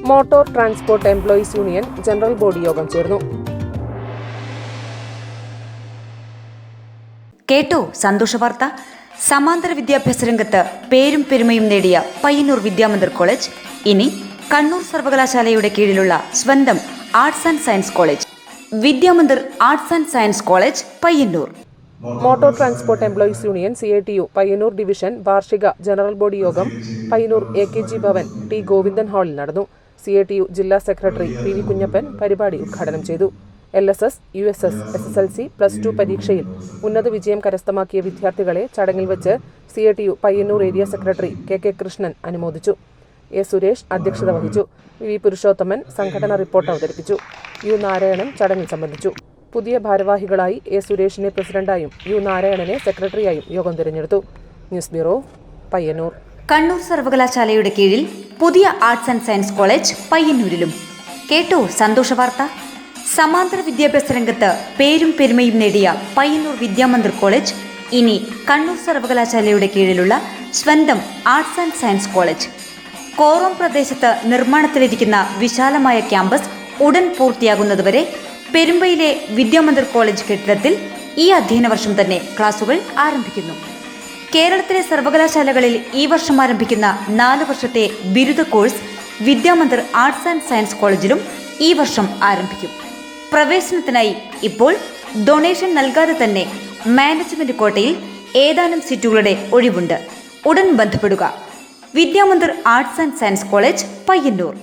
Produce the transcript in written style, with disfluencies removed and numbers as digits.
Motor transport employees union general body യോഗം ചേർന്നു. കേട്ടോ സന്തോഷവാർത്ത. സമാന്തര വിദ്യാഭ്യാസ രംഗത്ത് പേരും പെരുമയും നേടിയ പയ്യന്നൂർ വിദ്യാമന്ദിർ കോളേജ് ഇനി കണ്ണൂർ സർവകലാശാലയുടെ കീഴിലുള്ള സ്വന്തം arts and science college. Vidyamandir arts and science college Payyanur. Motor transport employees union CITU Payyanur division വാർഷിക ജനറൽ ബോഡി യോഗം പയ്യന്നൂർ AKG ഭവൻ ടി ഗോവിന്ദൻ ഹാളിൽ നടന്നു. CITU ജില്ലാ സെക്രട്ടറി PV കുഞ്ഞപ്പൻ പരിപാടി ഉദ്ഘാടനം ചെയ്തു. LSS, USS, SSLC, +2 പരീക്ഷയിൽ ഉന്നത വിജയം കരസ്ഥമാക്കിയ വിദ്യാർത്ഥികളെ ചടങ്ങിൽ വെച്ച് CITU Payyanur area secretary KK Krishnan അനുമോദിച്ചു. A സുരേഷ് അധ്യക്ഷത വഹിച്ചു. VV പുരുഷോത്തമൻ സംഘടന റിപ്പോർട്ട് അവതരിപ്പിച്ചു. U നാരായണൻ ചടങ്ങിൽ സംബന്ധിച്ചു. പുതിയ ഭാരവാഹികളായി A സുരേഷിനെ പ്രസിഡന്റായും U നാരായണനെ സെക്രട്ടറിയായും യോഗം തിരഞ്ഞെടുത്തു. News bureau, Payyanur. കണ്ണൂർ സർവകലാശാലയുടെ കീഴിൽ പുതിയ ആർട്സ് ആൻഡ് സയൻസ് കോളേജ് പയ്യന്നൂരിലും. കേട്ടോ സന്തോഷവാർത്ത. സമാന്തര വിദ്യാഭ്യാസ രംഗത്ത് പേരും പെരുമയും നേടിയ പയ്യന്നൂർ വിദ്യാമന്ദിർ കോളേജ് ഇനി കണ്ണൂർ സർവകലാശാലയുടെ കീഴിലുള്ള സ്വന്തം arts and science college. Korom പ്രദേശത്ത് നിർമ്മാണത്തിലിരിക്കുന്ന വിശാലമായ ക്യാമ്പസ് ഉടൻ പൂർത്തിയാകുന്നതുവരെ പെരുമ്പയിലെ വിദ്യാമന്ദിർ കോളേജ് കെട്ടിടത്തിൽ ഈ അധ്യയന വർഷം തന്നെ ക്ലാസുകൾ ആരംഭിക്കുന്നു. കേരളത്തിലെ സർവകലാശാലകളിൽ ഈ വർഷം ആരംഭിക്കുന്ന 4 വർഷത്തെ ബിരുദ course Vidyamandir arts and science കോളേജിലും ഈ വർഷം ആരംഭിക്കും. പ്രവേശനത്തിനായി ഇപ്പോൾ ഡൊണേഷൻ നൽകാതെ തന്നെ മാനേജ്മെന്റ് കോട്ടയിൽ ഏതാനും സീറ്റുകളുടെ ഒഴിവുണ്ട്. ഉടൻ ബന്ധപ്പെടുക. Vidyamandir arts and science college Payyanur.